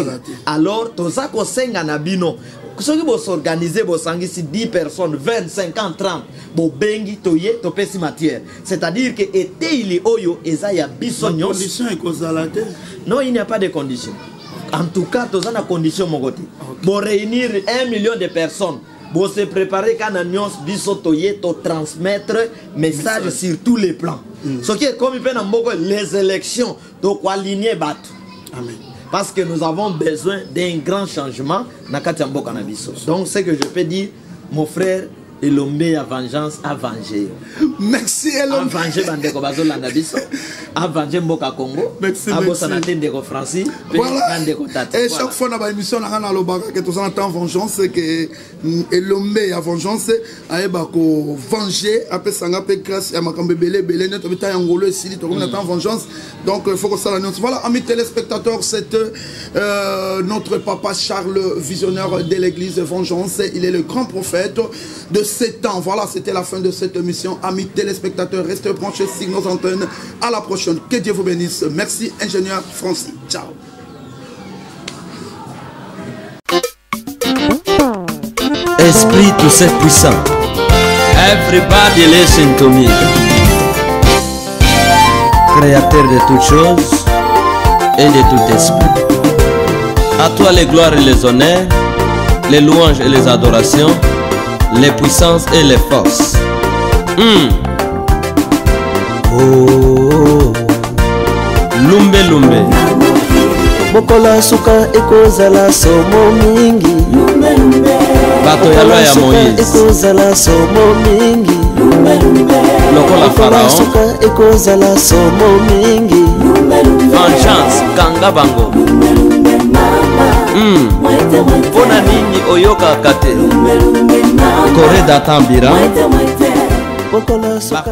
alors toza ko senga na bino ceux qui vont s'organiser vont s'engager 10 personnes 20 50 30 bo bengi toye to pesi matière c'est-à-dire que été il oyo ezaya bisonyo condition et causalité. Non, il n'y a pas de condition. En tout cas, tous en condition mon côté. Pour réunir 1 million de personnes, pour se préparer quand nous bisotoyer, to transmettre message sur tous les plans. Ce qui est comme les élections, donc aligner battre. Amen. Parce que nous avons besoin d'un grand changement dans Katiambo Cannabis. Donc ce que je peux dire, mon frère, Elombe à Vengeance à venger. Merci Elombe. À venger Bandeko Bazola Nabiso. À venger Mboka Congo. Merci. À Bossanate Ndeko Francis. Voilà. Et chaque fois dans l'émission, on a le que tout entend Vengeance, que Elombe à Vengeance, a bako venger, après Sanga pe grâce à Makambe Belé, Belé, notre habitat angolais, Sili, tout le monde attend Vengeance. Donc il faut que ça l'annonce. Voilà, amis téléspectateurs, c'est notre papa Charles, visionnaire de l'église Vengeance. Il est le grand prophète de 7 ans. Voilà, c'était la fin de cette émission. Amis téléspectateurs, restez branchés sur nos antennes. À la prochaine. Que Dieu vous bénisse. Merci, ingénieur Francis. Ciao. Esprit tout c'est puissant. Everybody listen to me. Créateur de toutes choses et de tout esprit. À toi les gloires et les honneurs, les louanges et les adorations, les puissances et les forces. Oh, lumbe lumbe. Mokola suka ekozala somo mingi. Bato ya loi ya Moïse. Ekozala somo mingi. lokola pharaon suka ekozala somo mingi vengeance kanga bango mpona nini oyokaka te kore datambira bokola suka